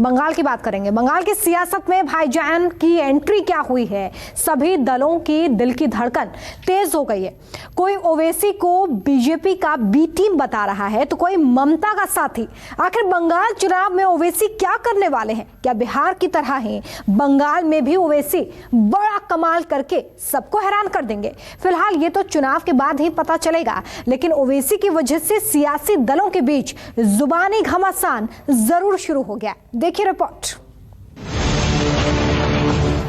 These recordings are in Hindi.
बंगाल की बात करेंगे। बंगाल की सियासत में भाईजान की एंट्री क्या हुई है, सभी दलों की दिल की धड़कन तेज हो गई है। कोई ओवैसी को बीजेपी का बी टीम बता रहा है तो कोई ममता का साथी। आखिर बंगाल चुनाव में ओवैसी क्या करने वाले हैं? क्या बिहार की तरह ही बंगाल में भी ओवैसी बड़ा कमाल करके सबको हैरान कर देंगे? फिलहाल ये तो चुनाव के बाद ही पता चलेगा, लेकिन ओवैसी की वजह से सियासी दलों के बीच जुबानी घमासान जरूर शुरू हो गया। देखिए रिपोर्ट।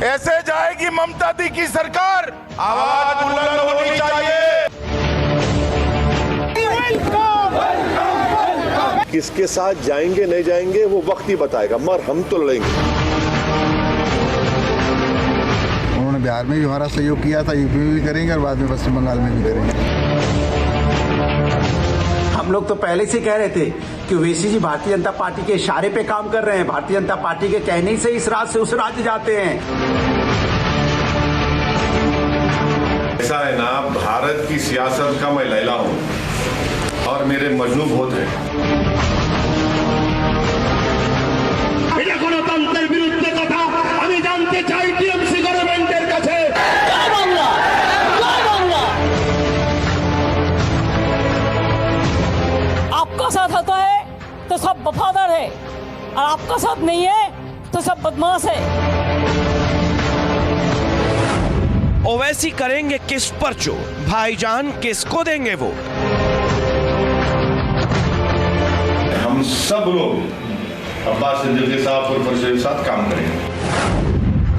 ऐसे जाएगी ममता दी की सरकार, आवाज बुलंद होनी चाहिए। किसके साथ जाएंगे नहीं जाएंगे वो वक्त ही बताएगा, मगर हम तो लड़ेंगे। उन्होंने बिहार में भी हमारा सहयोग किया था, यूपी में भी करेंगे और बाद में पश्चिम बंगाल में भी करेंगे। हम लोग तो पहले से कह रहे थे कि ओवैसी जी भारतीय जनता पार्टी के इशारे पे काम कर रहे हैं, भारतीय जनता पार्टी के कहने से इस राज्य से उस राज्य जाते हैं। ऐसा है ना, भारत की सियासत का मैं लैला हूँ और मेरे मजनू बहुत हैं। গণতন্ত্রের বিরুদ্ধে কথা আমি জানতে চাই টিএমসি গভর্নমেন্টের কাছে। आपका साथ होता है तो सब वफादार है और आपका साथ नहीं है तो सब बदमाश है। ओवैसी करेंगे किस पर चोट, भाईजान किसको देंगे वोट? हम सब लोग अब्बास सिद्दीकी के साथ और परिषद के साथ काम करेंगे।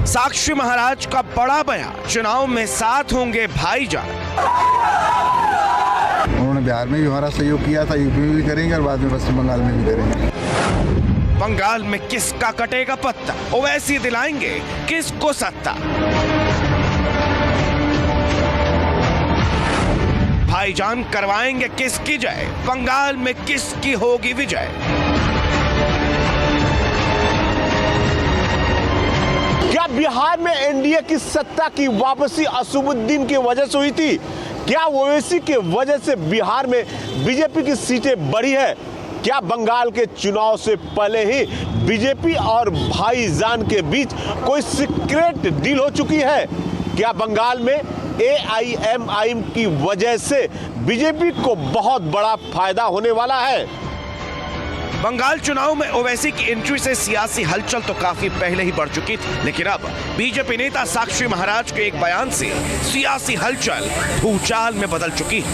साक्षी महाराज का बड़ा बयान, चुनाव में साथ होंगे भाईजान। उन्होंने बिहार में भी हमारा सहयोग किया था, यूपी में भी करेंगे और बाद में पश्चिम बंगाल में भी करेंगे। बंगाल में किसका कटेगा पत्ता, ओवैसी दिलाएंगे किसको सत्ता? भाईजान करवाएंगे किसकी जय, बंगाल में किसकी होगी विजय? क्या बिहार में एनडीए की सत्ता की वापसी असदुद्दीन की वजह से हुई थी? क्या ओवैसी के वजह से बिहार में बीजेपी की सीटें बढ़ी है? क्या बंगाल के चुनाव से पहले ही बीजेपी और भाईजान के बीच कोई सीक्रेट डील हो चुकी है? क्या बंगाल में एआईएमआईएम की वजह से बीजेपी को बहुत बड़ा फायदा होने वाला है? बंगाल चुनाव में ओवैसी की एंट्री से सियासी हलचल तो काफी पहले ही बढ़ चुकी थी, लेकिन अब बीजेपी नेता साक्षी महाराज के एक बयान से सियासी हलचल भूचाल में बदल चुकी है।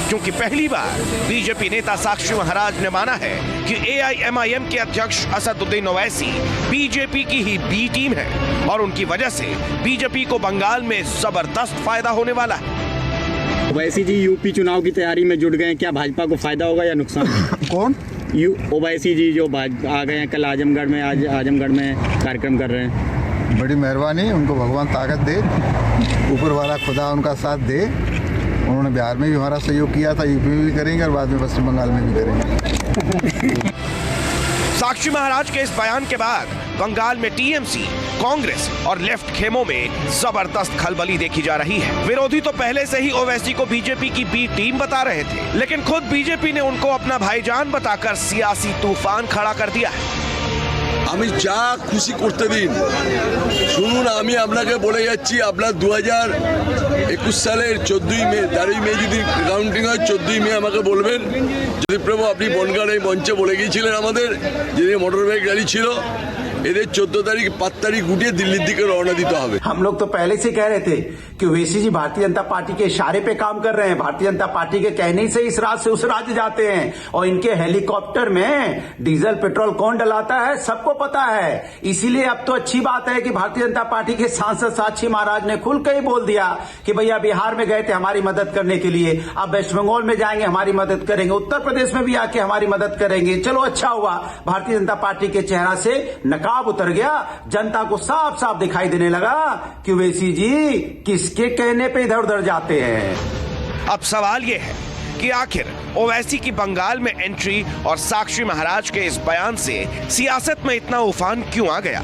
क्योंकि पहली बार बीजेपी नेता साक्षी महाराज ने माना है कि एआईएमआईएम के अध्यक्ष असदुद्दीन ओवैसी बीजेपी की ही बी टीम है और उनकी वजह से बीजेपी को बंगाल में जबरदस्त फायदा होने वाला है। ओवैसी जी यूपी चुनाव की तैयारी में जुट गए, क्या भाजपा को फायदा होगा या नुकसान? कौन? ओवैसी जी जो आ गए हैं कल आजमगढ़ में, आज आजमगढ़ में कार्यक्रम कर रहे हैं। बड़ी मेहरबानी, उनको भगवान ताकत दे, ऊपर वाला खुदा उनका साथ दे। उन्होंने बिहार में भी हमारा सहयोग किया था, यूपी में भी करेंगे और बाद में पश्चिम बंगाल में भी करेंगे। साक्षी महाराज के इस बयान के बाद बंगाल में टीएमसी, कांग्रेस और लेफ्ट खेमों में जबरदस्त खलबली देखी जा रही है। विरोधी तो पहले से ही ओवैसी को बीजेपी की बी टीम बता रहे थे, लेकिन खुद बीजेपी ने उनको अपना भाईजान बताकर सियासी तूफान खड़ा कर दिया है। আমি যা খুশি করতে দিন, শুনুন আমি আপনাকে বলে যাচ্ছি, আপনার 2021 সালের 14ই মে, 13ই মে যদি কাউন্টিং হয় 14ই মে আমাকে বলবেন। যদি প্রভু আপনি বনগাঁর এই মঞ্চে বলে গিয়েছিলেন আমাদের যেদিন মোটর বাইক র্যালি ছিল, এদের 14 तारीख 5 तारीख उठिए दिल्ली दिखे रवाना दीते হবে। हम लोग तो पहले से कह रहे थे कि ओवैसी जी भारतीय जनता पार्टी के इशारे पे काम कर रहे हैं, भारतीय जनता पार्टी के कहने से इस राज्य से उस राज्य जाते हैं और इनके हेलीकॉप्टर में डीजल पेट्रोल कौन डलाता है सबको पता है। इसीलिए अब तो अच्छी बात है कि भारतीय जनता पार्टी के सांसद साक्षी महाराज ने खुल कर ही बोल दिया कि भैया बिहार में गए थे हमारी मदद करने के लिए, अब वेस्ट बंगाल में जाएंगे हमारी मदद करेंगे, उत्तर प्रदेश में भी आके हमारी मदद करेंगे। चलो अच्छा हुआ, भारतीय जनता पार्टी के चेहरा से नकाब उतर गया, जनता को साफ साफ दिखाई देने लगा कि ओवैसी जी किसके कहने पे इधर उधर जाते हैं। अब सवाल यह है कि आखिर ओवैसी की बंगाल में एंट्री और साक्षी महाराज के इस बयान से सियासत में इतना उफान क्यों आ गया?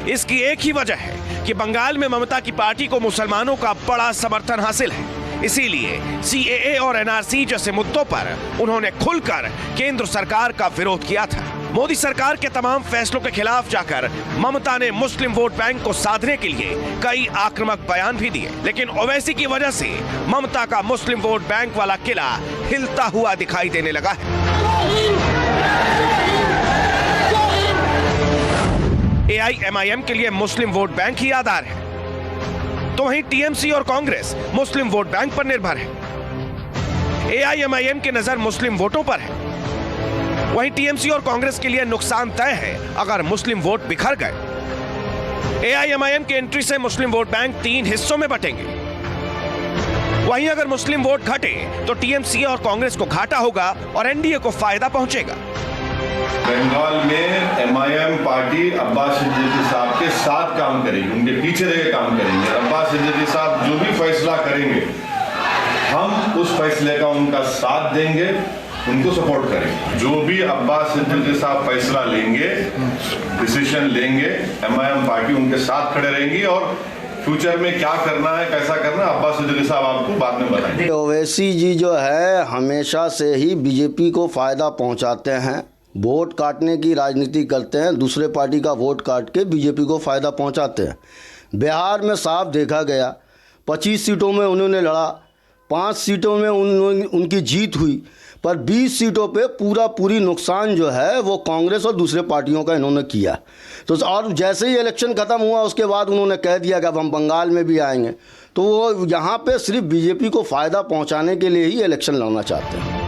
इसकी एक ही वजह है कि बंगाल में ममता की पार्टी को मुसलमानों का बड़ा समर्थन हासिल है। इसीलिए सीएए और एनआरसी जैसे मुद्दों पर उन्होंने खुलकर केंद्र सरकार का विरोध किया था। मोदी सरकार के तमाम फैसलों के खिलाफ जाकर ममता ने मुस्लिम वोट बैंक को साधने के लिए कई आक्रामक बयान भी दिए, लेकिन ओवैसी की वजह से ममता का मुस्लिम वोट बैंक वाला किला हिलता हुआ दिखाई देने लगा है। AIMIM के लिए मुस्लिम वोट बैंक ही आधार है, तो वहीं TMC और कांग्रेस मुस्लिम वोट बैंक पर निर्भर है। AIMIM की नजर मुस्लिम वोटों पर है, वहीं TMC और कांग्रेस के लिए नुकसान तय है अगर मुस्लिम वोट बिखर गए। AIMIM की एंट्री से मुस्लिम वोट बैंक 3 हिस्सों में बटेंगे। वहीं अगर मुस्लिम वोट घटे तो TMC और कांग्रेस को घाटा होगा और NDA को फायदा पहुंचेगा। बंगाल में MIM पार्टी अब्बास सिद्दीकी साहब के साथ काम करेगी, उनके पीछे रह काम करेंगे। अब्बास सिद्दीकी साहब जो भी फैसला करेंगे हम उस फैसले का उनका साथ देंगे, उनको सपोर्ट करेंगे। जो भी अब्बास सिद्दीकी साहब फैसला लेंगे, डिसीजन लेंगे, MIM पार्टी उनके साथ खड़े रहेंगी और फ्यूचर में क्या करना है, कैसा करना है, अब्बास सिद्दीकी साहब आपको बाद में बताएंगे। ओवैसी जी जो है हमेशा से ही बीजेपी को फायदा पहुंचाते हैं, वोट काटने की राजनीति करते हैं, दूसरे पार्टी का वोट काट के बीजेपी को फायदा पहुंचाते हैं। बिहार में साफ देखा गया, 25 सीटों में उन्होंने लड़ा, 5 सीटों में उनकी जीत हुई, पर 20 सीटों पे पूरी नुकसान जो है वो कांग्रेस और दूसरे पार्टियों का इन्होंने किया। तो और जैसे ही इलेक्शन ख़त्म हुआ उसके बाद उन्होंने कह दिया कि अब हम बंगाल में भी आएंगे, तो वो यहाँ पे सिर्फ बीजेपी को फ़ायदा पहुँचाने के लिए ही इलेक्शन लड़ना चाहते हैं।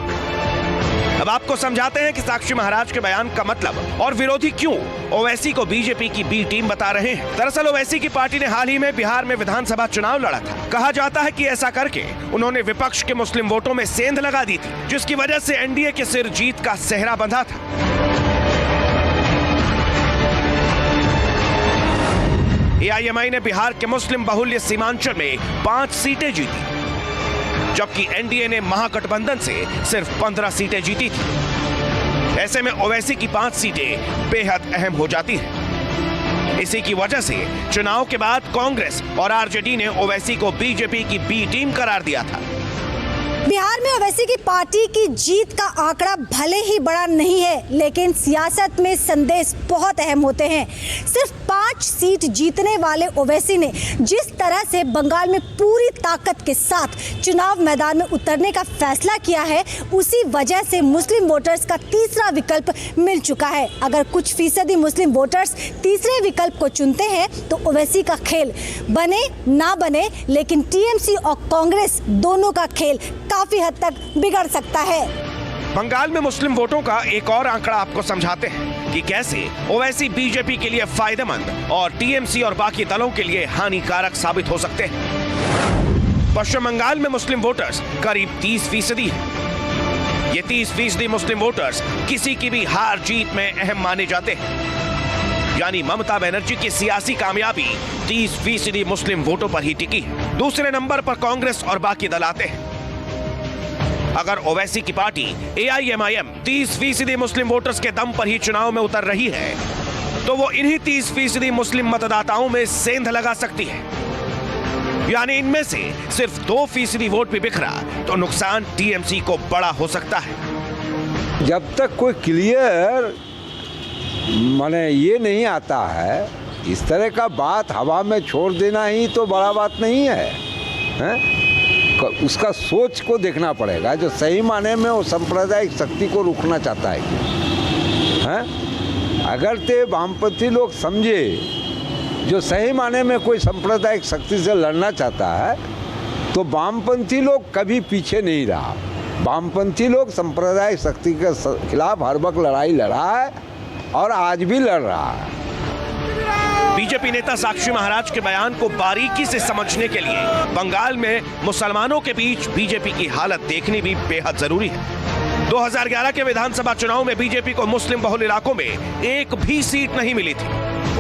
अब आपको समझाते हैं कि साक्षी महाराज के बयान का मतलब और विरोधी क्यों ओवैसी को बीजेपी की बी टीम बता रहे हैं। दरअसल ओवैसी की पार्टी ने हाल ही में बिहार में विधानसभा चुनाव लड़ा था। कहा जाता है कि ऐसा करके उन्होंने विपक्ष के मुस्लिम वोटों में सेंध लगा दी थी, जिसकी वजह से NDA के सिर जीत का सेहरा बंधा था। AIMI ने बिहार के मुस्लिम बहुल्य सीमांचल में 5 सीटें जीती, जबकि NDA ने महागठबंधन से सिर्फ 15 सीटें जीती थी। ऐसे में ओवैसी की 5 सीटें बेहद अहम हो जाती हैं। इसी की वजह से चुनाव के बाद कांग्रेस और RJD ने ओवैसी को बीजेपी की बी टीम करार दिया था। बिहार में ओवैसी की पार्टी की जीत का आंकड़ा भले ही बड़ा नहीं है, लेकिन सियासत में संदेश बहुत अहम होते हैं। सिर्फ 5 सीट जीतने वाले ओवैसी ने जिस तरह से बंगाल में पूरी ताकत के साथ चुनाव मैदान में उतरने का फैसला किया है, उसी वजह से मुस्लिम वोटर्स का तीसरा विकल्प मिल चुका है। अगर कुछ फीसदी मुस्लिम वोटर्स तीसरे विकल्प को चुनते हैं तो ओवैसी का खेल बने ना बने, लेकिन TMC और कांग्रेस दोनों का खेल काफी हद तक बिगड़ सकता है। बंगाल में मुस्लिम वोटों का एक और आंकड़ा आपको समझाते हैं कि कैसे ओवैसी बीजेपी के लिए फायदेमंद और TMC और बाकी दलों के लिए हानिकारक साबित हो सकते हैं। पश्चिम बंगाल में मुस्लिम वोटर्स करीब 30% है। ये 30% मुस्लिम वोटर्स किसी की भी हार जीत में अहम माने जाते हैं। यानी ममता बनर्जी की सियासी कामयाबी 30% मुस्लिम वोटों पर ही टिकी है। दूसरे नंबर पर कांग्रेस और बाकी दल आते हैं। अगर ओवैसी की पार्टी AIMIM 30% मुस्लिम वोटर्स के दम पर ही चुनाव में उतर रही है, तो वो इन्हीं 30% मुस्लिम मतदाताओं में सेंध लगा सकती है। यानी इनमें से सिर्फ 2% वोट भी बिखरा तो नुकसान TMC को बड़ा हो सकता है। जब तक कोई क्लियर माने ये नहीं आता है, इस तरह का बात हवा में छोड़ देना ही तो बड़ा बात नहीं है, हैं? उसका सोच को देखना पड़ेगा। जो सही माने में वो सांप्रदायिक शक्ति को रोकना चाहता है, अगर ते वामपंथी लोग समझे जो सही माने में कोई सांप्रदायिक शक्ति से लड़ना चाहता है, तो वामपंथी लोग कभी पीछे नहीं रहा। वामपंथी लोग सांप्रदायिक शक्ति के खिलाफ हर वक्त लड़ाई लड़ा है और आज भी लड़ रहा है। बीजेपी नेता साक्षी महाराज के बयान को बारीकी से समझने के लिए बंगाल में मुसलमानों के बीच बीजेपी की हालत देखनी भी बेहद जरूरी है। 2011 के विधानसभा चुनाव में बीजेपी को मुस्लिम बहुल इलाकों में एक भी सीट नहीं मिली थी।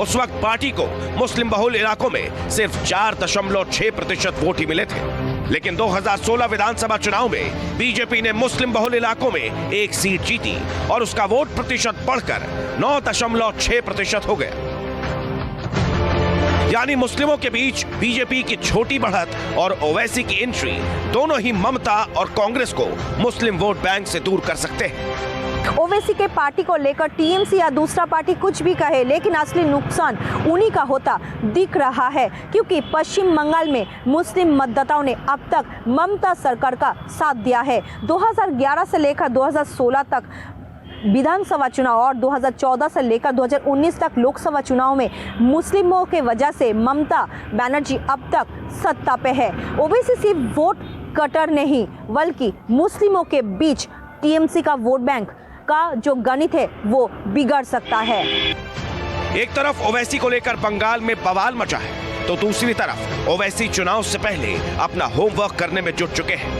उस वक्त पार्टी को मुस्लिम बहुल इलाकों में सिर्फ 4.6% वोट ही मिले थे। लेकिन 2016 विधानसभा चुनाव में बीजेपी ने मुस्लिम बहुल इलाकों में एक सीट जीती और उसका वोट प्रतिशत बढ़कर 9.6% हो गया। यानी मुस्लिमों के बीच बीजेपी की छोटी बढ़त और ओवैसी की एंट्री दोनों ही ममता और कांग्रेस को मुस्लिम वोट बैंक से दूर कर सकते हैं। ओवैसी के पार्टी को लेकर टीएमसी या दूसरा पार्टी कुछ भी कहे, लेकिन असली नुकसान उन्हीं का होता दिख रहा है, क्योंकि पश्चिम बंगाल में मुस्लिम मतदाताओं ने अब तक ममता सरकार का साथ दिया है। 2011 से लेकर 2016 तक विधानसभा चुनाव और 2014 से लेकर 2019 तक लोकसभा चुनाव में मुस्लिमों के वजह से ममता बनर्जी अब तक सत्ता पे है। ओवैसी सिर्फ वोट कटर नहीं, बल्कि मुस्लिमों के बीच टीएमसी का वोट बैंक का जो गणित है वो बिगड़ सकता है। एक तरफ ओवैसी को लेकर बंगाल में बवाल मचा है, तो दूसरी तरफ ओवैसी चुनाव से पहले अपना होमवर्क करने में जुट चुके हैं।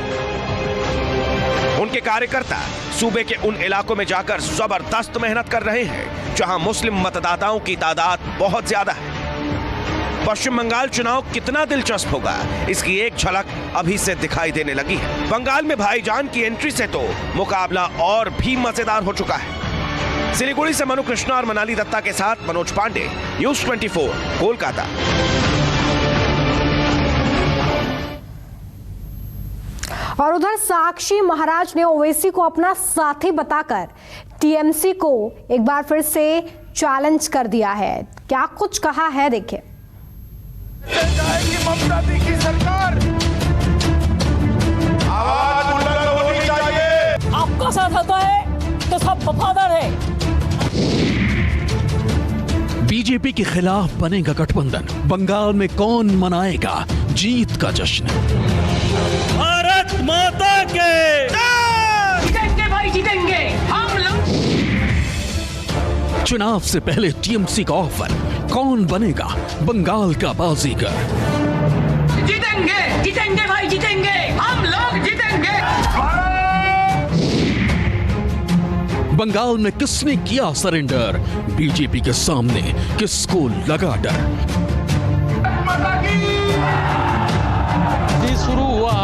उनके कार्यकर्ता सूबे के उन इलाकों में जाकर जबरदस्त मेहनत कर रहे हैं जहां मुस्लिम मतदाताओं की तादाद बहुत ज्यादा है। पश्चिम बंगाल चुनाव कितना दिलचस्प होगा, इसकी एक झलक अभी से दिखाई देने लगी है। बंगाल में भाईजान की एंट्री से तो मुकाबला और भी मजेदार हो चुका है। सिलीगुड़ी से मनु कृष्णा और मनाली दत्ता के साथ मनोज पांडे, न्यूज़ 24, कोलकाता। और उधर साक्षी महाराज ने ओवैसी को अपना साथी बताकर टीएमसी को एक बार फिर से चैलेंज कर दिया है। क्या कुछ कहा है, देखिए। ममता दी की सरकार आवाज बुलंद होनी चाहिए। आपका साथ आता है तो सब वफादार है। बीजेपी के खिलाफ बनेगा गठबंधन, बंगाल में कौन मनाएगा जीत का जश्न? भारत माता के जीतेंगे भाई, जीतेंगे हम लोग। चुनाव से पहले टीएमसी का ऑफर, कौन बनेगा बंगाल का बाजीगर? जीतेंगे, जीतेंगे भाई, जीतेंगे हम लोग, जीतेंगे। बंगाल में किसने किया सरेंडर? बीजेपी के सामने किसको लगा डर? शुरू हुआ,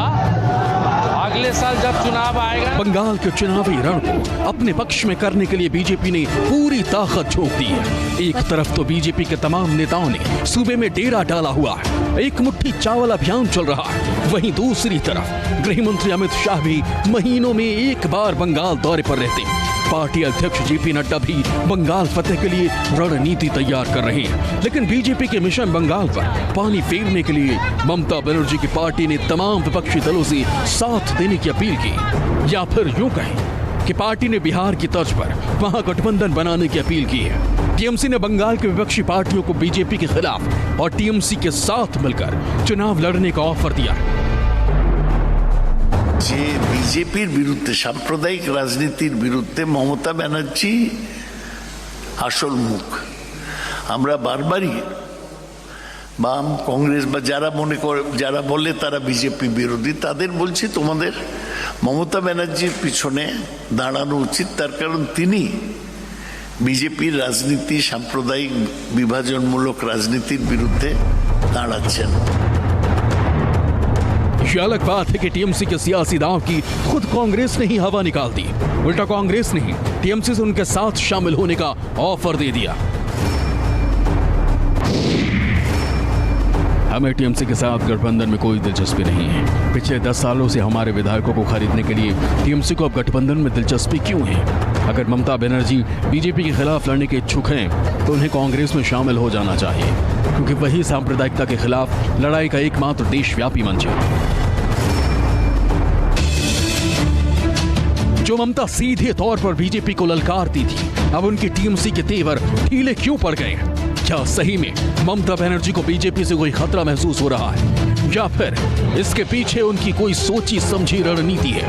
अगले साल जब चुनाव आएगा। बंगाल के चुनावी रण को अपने पक्ष में करने के लिए बीजेपी ने पूरी ताकत झोंक दी है। एक तरफ तो बीजेपी के तमाम नेताओं ने सूबे में डेरा डाला हुआ है, एक मुट्ठी चावल अभियान चल रहा है। वहीं दूसरी तरफ गृह मंत्री अमित शाह भी महीनों में एक बार बंगाल दौरे पर रहते हैं। पार्टी अध्यक्ष जेपी नड्डा भी बंगाल फतेह के लिए रणनीति तैयार कर रहे हैं। लेकिन बीजेपी के मिशन बंगाल पर पानी फेरने के लिए ममता बनर्जी की पार्टी ने तमाम विपक्षी दलों से साथ देने की अपील की, या फिर यूं कहें कि पार्टी ने बिहार की तर्ज पर वहां गठबंधन बनाने की अपील की है। टीएमसी ने बंगाल के विपक्षी पार्टियों को बीजेपी के खिलाफ और टीएमसी के साथ मिलकर चुनाव लड़ने का ऑफर दिया। যে বিজেপির বিরুদ্ধে, সাম্প্রদায়িক রাজনীতির বিরুদ্ধে মমতা ব্যানার্জি আসল মুখ। আমরা বারবারই বাম, কংগ্রেস বা যারা মনে করে, যারা বলে তারা বিজেপি বিরোধী, তাদের বলছি তোমাদের মমতা ব্যানার্জির পিছনে দাঁড়ানো উচিত। তার কারণ তিনি বিজেপির রাজনীতি, সাম্প্রদায়িক বিভাজনমূলক রাজনীতির বিরুদ্ধে দাঁড়াচ্ছেন। ये अलग बात है कि टीएमसी के सियासी दांव की खुद कांग्रेस ने ही हवा निकाल दी। उल्टा कांग्रेस ने ही टीएमसी से उनके साथ शामिल होने का ऑफर दे दिया। हमें टीएमसी के साथ गठबंधन में कोई दिलचस्पी नहीं है। पिछले 10 सालों से हमारे विधायकों को खरीदने के लिए टीएमसी को अब गठबंधन में दिलचस्पी क्यों है? अगर ममता बनर्जी बीजेपी के खिलाफ लड़ने के इच्छुक हैं तो उन्हें कांग्रेस में शामिल हो जाना चाहिए, क्योंकि वही सांप्रदायिकता के खिलाफ लड़ाई का एकमात्र देशव्यापी मंच है। जो ममता सीधे तौर पर बीजेपी को ललकारती थी, अब उनकी टीएमसी के तेवर ढीले क्यों पड़ गए? क्या सही में ममता बनर्जी को बीजेपी से कोई खतरा महसूस हो रहा है, या फिर इसके पीछे उनकी कोई सोची समझी रणनीति है?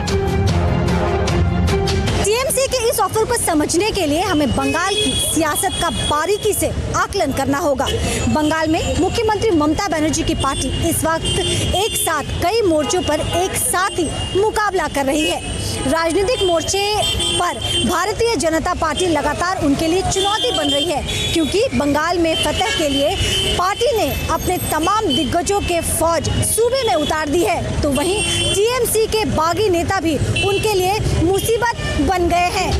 टीएमसी के इस ऑफर को समझने के लिए हमें बंगाल की सियासत का बारीकी से आकलन करना होगा। बंगाल में मुख्यमंत्री ममता बनर्जी की पार्टी इस वक्त एक साथ कई मोर्चों पर एक साथ ही मुकाबला कर रही है। राजनीतिक मोर्चे पर भारतीय जनता पार्टी लगातार उनके लिए चुनौती बन रही है, क्योंकि बंगाल में फतह के लिए पार्टी ने अपने तमाम दिग्गजों के फौज सूबे में उतार दी है, तो वहीं टीएमसी के बागी नेता भी उनके लिए मुसीबत बन गए हैं।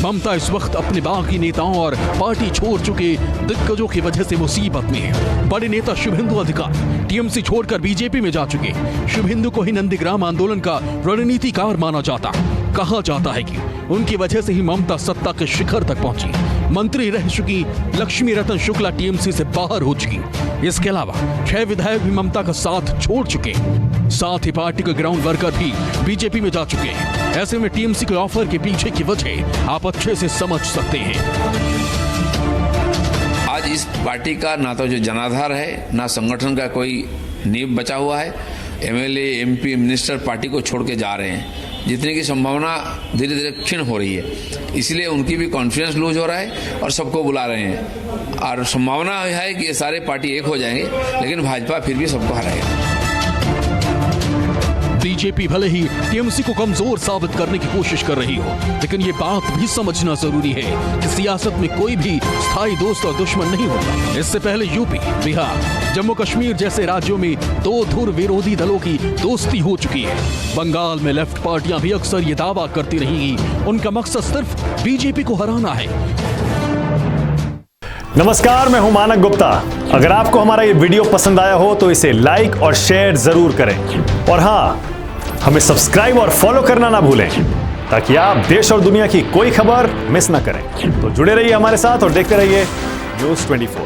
ममता इस वक्त अपने बागी नेताओं और पार्टी छोड़ चुके दिग्गजों की वजह से मुसीबत में है। बड़े नेता शुभेंदु अधिकारी टीएमसी छोड़कर बीजेपी में जा चुके। शुभेंदु को ही नंदीग्राम आंदोलन का रणनीतिकार माना जाता। कहा जाता है कि उनकी वजह से ही ममता सत्ता के शिखर तक पहुंची। मंत्री रह चुकी लक्ष्मी रतन शुक्ला टीएमसी से बाहर हो चुकी। इसके अलावा 6 विधायक भी ममता का साथ छोड़ चुके हैं। साथ ही पार्टी के ग्राउंड वर्कर भी बीजेपी में जा चुके हैं। ऐसे में टीएमसी के ऑफर के पीछे की वजह आप अच्छे से समझ सकते हैं। आज इस पार्टी का ना तो जो जनाधार है, ना संगठन का कोई नींव बचा हुआ है। एमएलए, एमपी, मिनिस्टर पार्टी को छोड़ के जा रहे हैं, जितने की संभावना धीरे धीरे क्षीण हो रही है। इसलिए उनकी भी कॉन्फिडेंस लूज हो रहा है और सबको बुला रहे हैं। और संभावना है कि ये सारे पार्टी एक हो जाएंगे, लेकिन भाजपा फिर भी सबको हराएगा। बीजेपी भले ही टीएमसी को कमजोर साबित करने की कोशिश कर रही हो, लेकिन ये बात भी समझना जरूरी है कि सियासत में कोई भी स्थायी दोस्त और दुश्मन नहीं होता। इससे पहले यूपी, बिहार, जम्मू कश्मीर जैसे राज्यों में 2 धुर विरोधी दलों की दोस्ती हो चुकी है। बंगाल में लेफ्ट पार्टियां भी अक्सर ये दावा करती रही उनका मकसद सिर्फ बीजेपी को हराना है। नमस्कार, मैं हूं मानक गुप्ता। अगर आपको हमारा ये वीडियो पसंद आया हो तो इसे लाइक और शेयर जरूर करें, और हाँ, हमें सब्सक्राइब और फॉलो करना ना भूलें, ताकि आप देश और दुनिया की कोई खबर मिस ना करें। तो जुड़े रहिए हमारे साथ और देखते रहिए न्यूज़ 24।